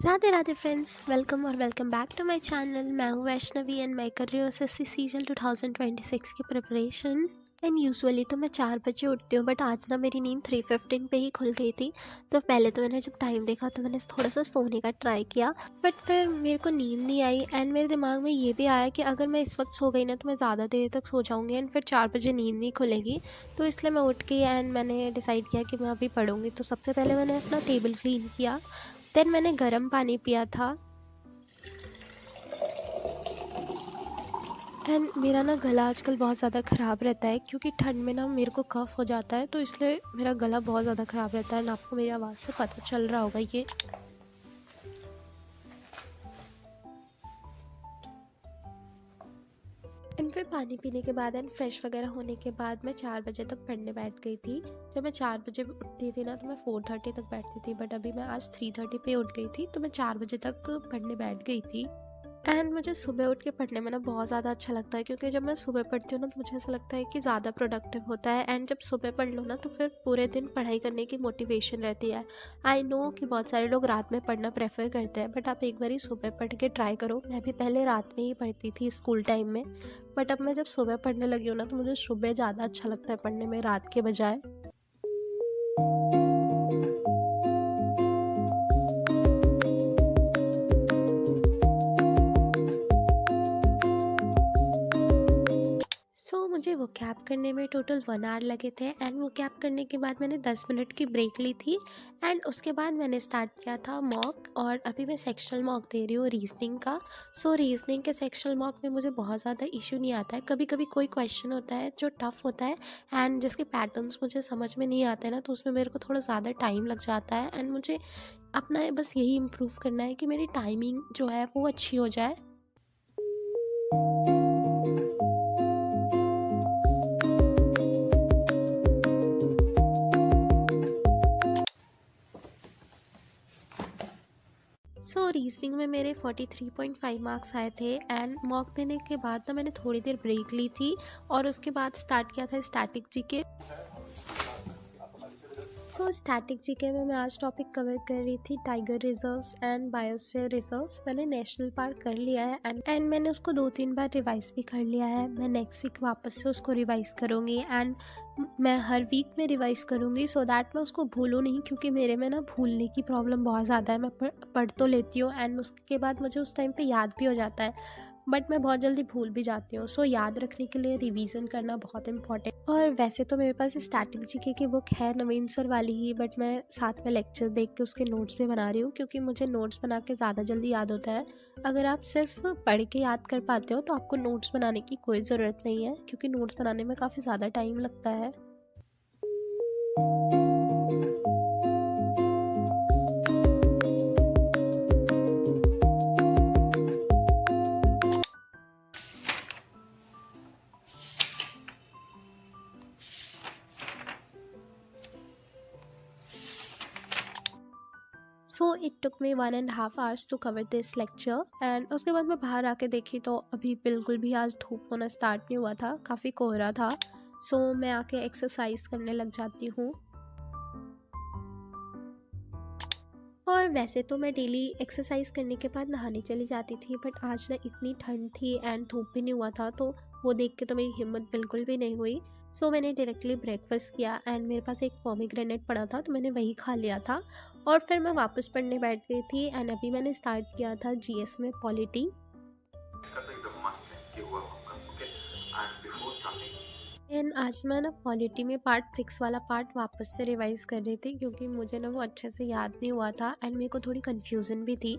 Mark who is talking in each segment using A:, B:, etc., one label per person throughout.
A: Radhe Radhe friends, welcome और welcome back to my channel. मैं हूँ वैष्णवी एंड मैं कर रही हूँ एसएससी सीजन 2026 की प्रिपरेशन। एंड यूजुअली तो मैं 4 बजे उठती हूँ, बट आज ना मेरी नींद 3:15 पे ही खुल गई थी। तो पहले तो मैंने जब टाइम देखा तो मैंने थोड़ा सा सोने का ट्राई किया, बट फिर मेरे को नींद नहीं आई। एंड मेरे दिमाग में ये भी आया कि अगर मैं इस वक्त सो गई ना तो मैं ज़्यादा देर तक सो जाऊँगी एंड फिर 4 बजे नींद नहीं खुलेगी। तो इसलिए मैं उठ गई एंड मैंने डिसाइड किया कि मैं अभी पढ़ूँगी। तो सबसे पहले मैंने अपना टेबल क्लीन किया, देन मैंने गर्म पानी पिया था। एंड मेरा ना गला आजकल बहुत ज़्यादा ख़राब रहता है क्योंकि ठंड में ना मेरे को कफ़ हो जाता है, तो इसलिए मेरा गला बहुत ज़्यादा ख़राब रहता है एंड आपको मेरी आवाज़ से पता चल रहा होगा ये। एंड फिर पानी पीने के बाद एंड फ्रेश वगैरह होने के बाद मैं 4 बजे तक पढ़ने बैठ गई थी। जब मैं 4 बजे उठती थी ना तो मैं 4:30 तक बैठती थी, बट अभी मैं आज 3:30 पे उठ गई थी, तो मैं 4 बजे तक पढ़ने बैठ गई थी। एंड मुझे सुबह उठ के पढ़ने में ना बहुत ज़्यादा अच्छा लगता है, क्योंकि जब मैं सुबह पढ़ती हूँ ना तो मुझे ऐसा लगता है कि ज़्यादा प्रोडक्टिव होता है। एंड जब सुबह पढ़ लो ना तो फिर पूरे दिन पढ़ाई करने की मोटिवेशन रहती है। आई नो कि बहुत सारे लोग रात में पढ़ना प्रेफर करते हैं, बट आप एक बार ही सुबह पढ़ के ट्राई करो। मैं भी पहले रात में ही पढ़ती थी स्कूल टाइम में, बट अब मैं जब सुबह पढ़ने लगी हूँ ना तो मुझे सुबह ज़्यादा अच्छा लगता है पढ़ने में रात के बजाय। मुझे वो कैब करने में टोटल 1 आवर लगे थे। एंड वो कैब करने के बाद मैंने 10 मिनट की ब्रेक ली थी एंड उसके बाद मैंने स्टार्ट किया था मॉक, और अभी मैं सेक्शनल मॉक दे रही हूँ रीजनिंग का। रीजनिंग के सेक्शनल मॉक में मुझे बहुत ज़्यादा इशू नहीं आता है। कभी कभी कोई क्वेश्चन होता है जो टफ़ होता है एंड जिसके पैटर्न्स मुझे समझ में नहीं आते ना, तो उसमें मेरे को थोड़ा ज़्यादा टाइम लग जाता है। एंड मुझे अपना बस यही इम्प्रूव करना है कि मेरी टाइमिंग जो है वो अच्छी हो जाए। रीजनिंग में मेरे 43.5 मार्क्स आए थे। एंड मॉक देने के बाद ना मैंने थोड़ी देर ब्रेक ली थी और उसके बाद स्टार्ट किया था स्टैटिक जीके। स्टैटिक जीके में मैं आज टॉपिक कवर कर रही थी tiger reserves and biosphere reserves. मैंने नेशनल पार्क कर लिया है एंड मैंने उसको 2-3 बार रिवाइज भी कर लिया है। मैं नेक्स्ट वीक वापस से उसको रिवाइज करूँगी एंड मैं हर वीक में रिवाइज करूँगी सो दैट मैं उसको भूलूँ नहीं, क्योंकि मेरे में ना भूलने की प्रॉब्लम बहुत ज़्यादा है। मैं पढ़ तो लेती हूँ एंड उसके बाद मुझे उस टाइम पे याद भी हो जाता है, बट मैं बहुत जल्दी भूल भी जाती हूँ। याद रखने के लिए रिवीजन करना बहुत इंपॉर्टेंट। और वैसे तो मेरे पास स्टैटिक जीके की बुक है नवीन सर वाली ही, बट मैं साथ में लेक्चर देख के उसके नोट्स भी बना रही हूँ, क्योंकि मुझे नोट्स बना के ज़्यादा जल्दी याद होता है। अगर आप सिर्फ पढ़ के याद कर पाते हो तो आपको नोट्स बनाने की कोई ज़रूरत नहीं है, क्योंकि नोट्स बनाने में काफ़ी ज़्यादा टाइम लगता है। It took me 1.5 hours to cover this lecture. And उसके बाद मैं बाहर आके देखी तो अभी बिल्कुल भी आज धूप होना स्टार्ट नहीं हुआ था, काफ़ी कोहरा था। मैं आके एक्सरसाइज करने लग जाती हूँ। और वैसे तो मैं डेली एक्सरसाइज करने के बाद नहाने चली जाती थी, बट आज ना इतनी ठंड थी एंड धूप भी नहीं हुआ था, तो वो देख के तो मेरी हिम्मत बिल्कुल भी नहीं हुई। मैंने डायरेक्टली ब्रेकफास्ट किया एंड मेरे पास एक पोमीग्रेनेट पड़ा था तो मैंने वही खा लिया था। और फिर मैं वापस पढ़ने बैठ गई थी एंड अभी मैंने स्टार्ट किया था जीएस में पॉलिटी। एंड आज मैं ना पॉलिटी में पार्ट 6 वाला पार्ट वापस से रिवाइज कर रही थी, क्योंकि मुझे ना वो अच्छे से याद नहीं हुआ था एंड मेरे को थोड़ी कन्फ्यूज़न भी थी।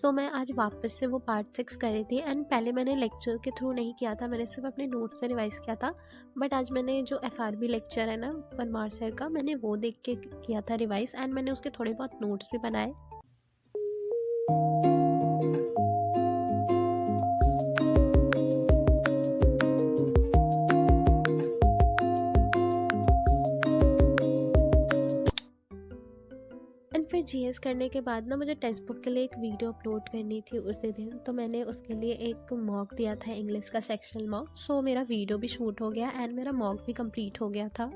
A: मैं आज वापस से वो पार्ट 6 कर रही थी। एंड पहले मैंने लेक्चर के थ्रू नहीं किया था, मैंने सिर्फ अपने नोट से रिवाइज किया था। बट आज मैंने जो एफआरबी लेक्चर है ना परमार सर का, मैंने वो देख के किया था रिवाइज एंड मैंने उसके थोड़े बहुत नोट्स भी बनाए। एंड फिर जीएस करने के बाद ना मुझे टेक्स्ट बुक के लिए एक वीडियो अपलोड करनी थी उसी दिन, तो मैंने उसके लिए एक मॉक दिया था इंग्लिश का सेक्शनल मॉक। मेरा वीडियो भी शूट हो गया एंड मेरा मॉक भी कंप्लीट हो गया था।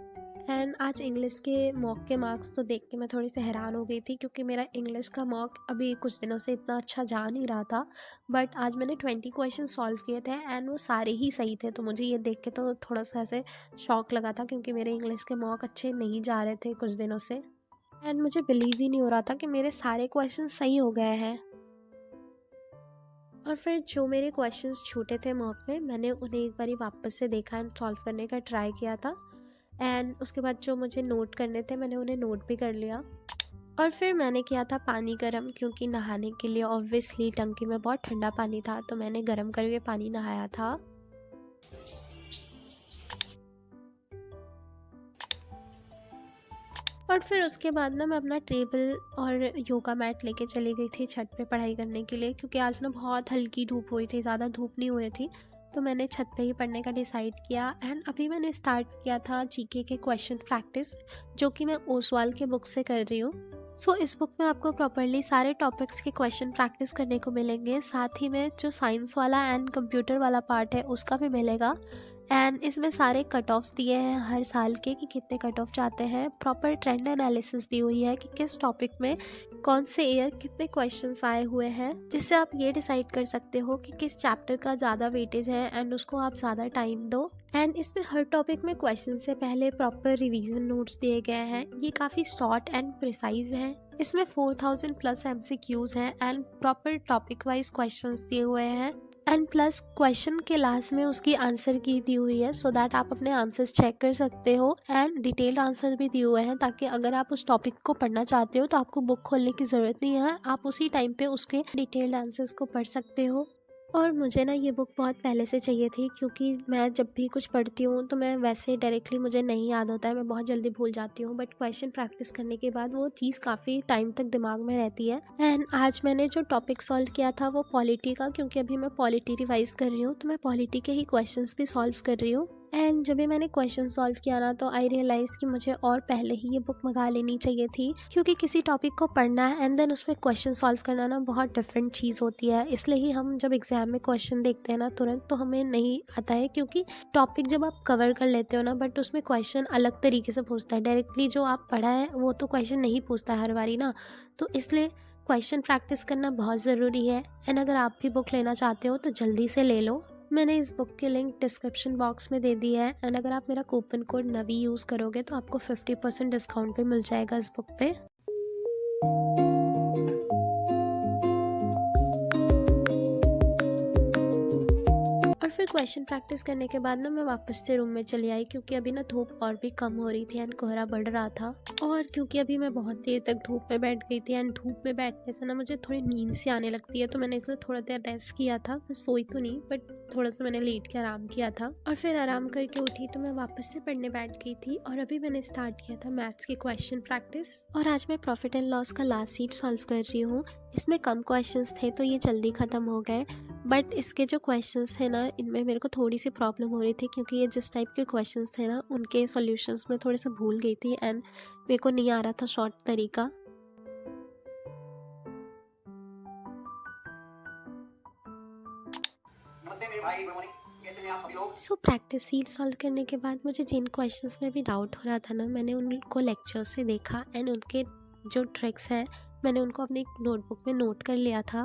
A: एंड आज इंग्लिश के मॉक के मार्क्स तो देख के मैं थोड़ी सी हैरान हो गई थी, क्योंकि मेरा इंग्लिश का मॉक अभी कुछ दिनों से इतना अच्छा जा नहीं रहा था। बट आज मैंने 20 क्वेश्चन सॉल्व किए थे एंड वो सारे ही सही थे। तो मुझे ये देख के तो थोड़ा सा ऐसे शॉक लगा था, क्योंकि मेरे इंग्लिश के मॉक अच्छे नहीं जा रहे थे कुछ दिनों से। एंड मुझे बिलीव ही नहीं हो रहा था कि मेरे सारे क्वेश्चन सही हो गए हैं। और फिर जो मेरे क्वेश्चंस छूटे थे मॉक में, मैंने उन्हें एक बारी वापस से देखा एंड सॉल्व करने का ट्राई किया था। एंड उसके बाद जो मुझे नोट करने थे मैंने उन्हें नोट भी कर लिया। और फिर मैंने किया था पानी गर्म, क्योंकि नहाने के लिए ऑब्वियसली टंकी में बहुत ठंडा पानी था, तो मैंने गर्म करके पानी नहाया था। और फिर उसके बाद ना मैं अपना टेबल और योगा मैट लेके चली गई थी छत पे पढ़ाई करने के लिए, क्योंकि आज ना बहुत हल्की धूप हुई थी, ज़्यादा धूप नहीं हुई थी। तो मैंने छत पे ही पढ़ने का डिसाइड किया। एंड अभी मैंने स्टार्ट किया था जीके के क्वेश्चन प्रैक्टिस, जो कि मैं ओसवाल के बुक से कर रही हूँ। सो इस बुक में आपको प्रॉपरली सारे टॉपिक्स के क्वेश्चन प्रैक्टिस करने को मिलेंगे, साथ ही में जो साइंस वाला एंड कंप्यूटर वाला पार्ट है उसका भी मिलेगा। एंड इसमें सारे कट ऑफ्स दिए हैं हर साल के कि कितने कट ऑफ जाते हैं। प्रॉपर ट्रेंड एनालिसिस दी हुई है कि किस टॉपिक में कौन से ईयर कितने क्वेश्चंस आए हुए हैं, जिससे आप ये डिसाइड कर सकते हो कि किस चैप्टर का ज़्यादा वेटेज है एंड उसको आप ज़्यादा टाइम दो। एंड इसमें हर टॉपिक में क्वेश्चन से पहले प्रॉपर रिवीजन नोट्स दिए गए हैं। ये काफ़ी शॉर्ट एंड प्रिसाइज है। इसमें 4000 प्लस MCQs हैं and proper topic wise questions दिए हुए हैं। एंड प्लस क्वेश्चन के लास्ट में उसकी आंसर की दी हुई है, सो दैट आप अपने आंसर्स चेक कर सकते हो। एंड डिटेल्ड आंसर भी दिए हुए हैं, ताकि अगर आप उस टॉपिक को पढ़ना चाहते हो तो आपको बुक खोलने की ज़रूरत नहीं है, आप उसी टाइम पे उसके डिटेल्ड आंसर्स को पढ़ सकते हो। और मुझे ना ये बुक बहुत पहले से चाहिए थी, क्योंकि मैं जब भी कुछ पढ़ती हूँ तो मैं वैसे डायरेक्टली मुझे नहीं याद होता है, मैं बहुत जल्दी भूल जाती हूँ। बट क्वेश्चन प्रैक्टिस करने के बाद वो चीज़ काफ़ी टाइम तक दिमाग में रहती है। एंड आज मैंने जो टॉपिक सॉल्व किया था वो पॉलिटी का, क्योंकि अभी मैं पॉलिटी रिवाइज कर रही हूँ, तो मैं पॉलिटी के ही क्वेश्चन भी सॉल्व कर रही हूँ। एंड जब भी मैंने क्वेश्चन सॉल्व किया ना, तो आई रियलाइज़ कि मुझे और पहले ही ये बुक मंगा लेनी चाहिए थी, क्योंकि किसी टॉपिक को पढ़ना है एंड देन उसमें क्वेश्चन सॉल्व करना ना बहुत डिफरेंट चीज़ होती है। इसलिए ही हम जब एग्जाम में क्वेश्चन देखते हैं ना तुरंत, तो हमें नहीं आता है, क्योंकि टॉपिक जब आप कवर कर लेते हो ना, बट उसमें क्वेश्चन अलग तरीके से पूछता है। डायरेक्टली जो आप पढ़ा है वो तो क्वेश्चन नहीं पूछता हर बारी ना, तो इसलिए क्वेश्चन प्रैक्टिस करना बहुत ज़रूरी है। एंड अगर आप भी बुक लेना चाहते हो तो जल्दी से ले लो। मैंने इस बुक की लिंक डिस्क्रिप्शन बॉक्स में दे दी है। एंड अगर आप मेरा कूपन कोड नवी यूज़ करोगे तो आपको 50% डिस्काउंट भी मिल जाएगा इस बुक पे। और फिर क्वेश्चन प्रैक्टिस करने के बाद ना मैं वापस से रूम में चली आई, क्योंकि अभी ना धूप और भी कम हो रही थी एंड कोहरा बढ़ रहा था। और क्योंकि अभी मैं बहुत देर तक धूप में बैठ गई थी एंड धूप में बैठने से ना मुझे थोड़ी नींद सी आने लगती है, तो मैंने इसलिए थोड़ा देर रेस्ट किया था। मैं सोई तो नहीं, बट थोड़ा सा मैंने लेट के आराम किया था। और फिर आराम करके उठी तो मैं वापस से पढ़ने बैठ गई थी। और अभी मैंने स्टार्ट किया था मैथ्स की क्वेश्चन प्रैक्टिस। और आज मैं प्रॉफिट एंड लॉस का लास्ट शीट सॉल्व कर रही हूँ। इसमें कम क्वेश्चंस थे तो ये जल्दी ख़त्म हो गए, बट इसके जो क्वेश्चंस थे ना, इनमें मेरे को थोड़ी सी प्रॉब्लम हो रही थी, क्योंकि ये जिस टाइप के क्वेश्चंस थे ना उनके सॉल्यूशंस में थोड़े से भूल गई थी एंड मेरे को नहीं आ रहा था शॉर्ट तरीका। सो प्रैक्टिस सीट सॉल्व करने के बाद मुझे जिन क्वेश्चंस में भी डाउट हो रहा था ना, मैंने उनको लेक्चर से देखा एंड उनके जो ट्रिक्स हैं मैंने उनको अपनी नोटबुक में नोट कर लिया था।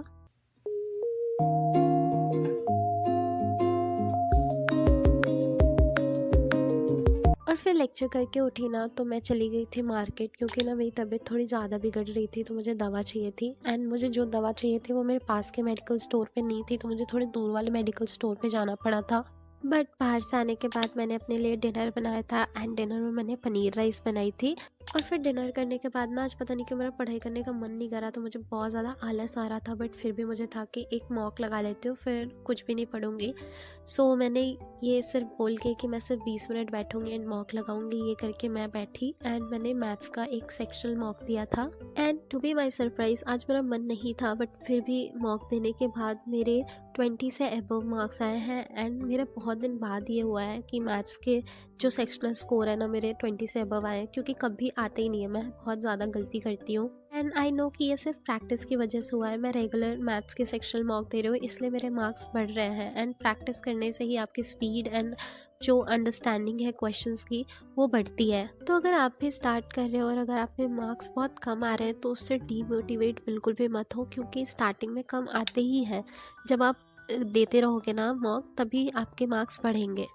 A: और फिर लेक्चर करके उठी ना, तो मैं चली गई थी मार्केट, क्योंकि ना मेरी तबीयत थोड़ी ज़्यादा बिगड़ रही थी, तो मुझे दवा चाहिए थी। एंड मुझे जो दवा चाहिए थी वो मेरे पास के मेडिकल स्टोर पे नहीं थी, तो मुझे थोड़े दूर वाले मेडिकल स्टोर पे जाना पड़ा था। बट बाहर से आने के बाद मैंने अपने लिए डिनर बनाया था एंड डिनर में मैंने पनीर राइस बनाई थी। और फिर डिनर करने के बाद ना आज पता नहीं क्यों मेरा पढ़ाई करने का मन नहीं कर रहा था, मुझे बहुत ज़्यादा आलस आ रहा था। बट फिर भी मुझे था कि एक मॉक लगा लेती हूँ, फिर कुछ भी नहीं पढ़ूंगी। सो मैंने ये सिर्फ बोल के कि मैं सिर्फ 20 मिनट बैठूंगी एंड मॉक लगाऊंगी, ये करके मैं बैठी एंड मैंने मैथ्स का एक सेक्शनल मॉक दिया था। And to be my surprise आज मेरा मन नहीं था, बट फिर भी मॉक देने के बाद मेरे 20 से अबव मार्क्स आए हैं। एंड मेरा बहुत दिन बाद ये हुआ है कि मैथ्स के जो सेक्शनल स्कोर है ना मेरे 20 से अबव आए हैं, क्योंकि कभी आते ही नहीं है, मैं बहुत ज़्यादा गलती करती हूँ। एंड आई नो कि ये सिर्फ प्रैक्टिस की वजह से हुआ है। मैं रेगुलर मैथ्स के सेक्शनल मॉक दे रही हूँ, इसलिए मेरे मार्क्स बढ़ रहे हैं। एंड प्रैक्टिस करने से ही आपकी स्पीड एंड जो अंडरस्टैंडिंग है क्वेश्चंस की वो बढ़ती है। तो अगर आप भी स्टार्ट कर रहे हो और अगर आप में मार्क्स बहुत कम आ रहे हैं तो उससे डीमोटिवेट बिल्कुल भी मत हो, क्योंकि स्टार्टिंग में कम आते ही हैं। जब आप देते रहोगे ना मॉक, तभी आपके मार्क्स बढ़ेंगे।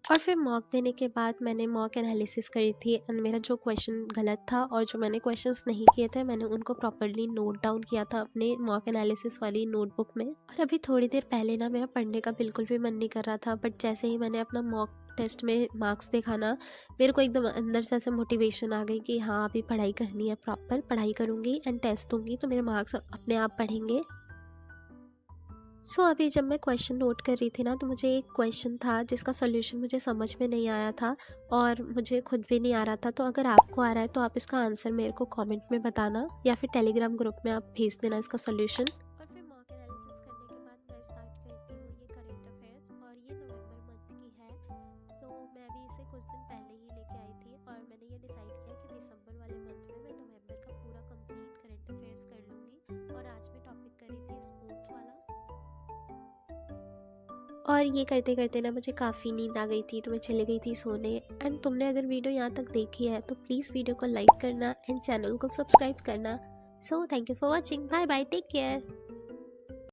A: और फिर मॉक देने के बाद मैंने मॉक एनालिसिस करी थी एंड मेरा जो क्वेश्चन गलत था और जो मैंने क्वेश्चंस नहीं किए थे मैंने उनको प्रॉपरली नोट डाउन किया था अपने मॉक एनालिसिस वाली नोटबुक में। और अभी थोड़ी देर पहले ना मेरा पढ़ने का बिल्कुल भी मन नहीं कर रहा था, बट जैसे ही मैंने अपना मॉक टेस्ट में मार्क्स देखा ना, मेरे को एकदम अंदर से ऐसे मोटिवेशन आ गई कि हाँ अभी पढ़ाई करनी है, प्रॉपर पढ़ाई करूँगी एंड टेस्ट दूँगी तो मेरे मार्क्स अपने आप बढ़ेंगे। अभी जब मैं क्वेश्चन नोट कर रही थी ना, तो मुझे एक क्वेश्चन था जिसका सॉल्यूशन मुझे समझ में नहीं आया था और मुझे खुद भी नहीं आ रहा था। तो अगर आपको आ रहा है तो आप इसका आंसर मेरे को कमेंट में बताना या फिर टेलीग्राम ग्रुप में आप भेज देना इसका सॉल्यूशन। और फिर मॉक एनालिसिस करने के बाद मैं स्टार्ट करती हूँ ये करंट अफेयर्स, और ये नवंबर मंथ की है। मैं भी इसे कुछ दिन पहले ही लेके आई थी और मैंने ये डिसाइड किया कि दिसंबर वाले मंथ में मैं नवंबर का पूरा कंप्लीट करंट अफेयर्स कर लूँगी। और आज मैं टॉपिक करी थी स्पोर्ट्स वाला। और ये करते करते ना मुझे काफ़ी नींद आ गई थी, तो मैं चली गई थी सोने। एंड तुमने अगर वीडियो यहाँ तक देखी है तो प्लीज़ वीडियो को लाइक करना एंड चैनल को सब्सक्राइब करना। So thank you for watching, bye bye, take care.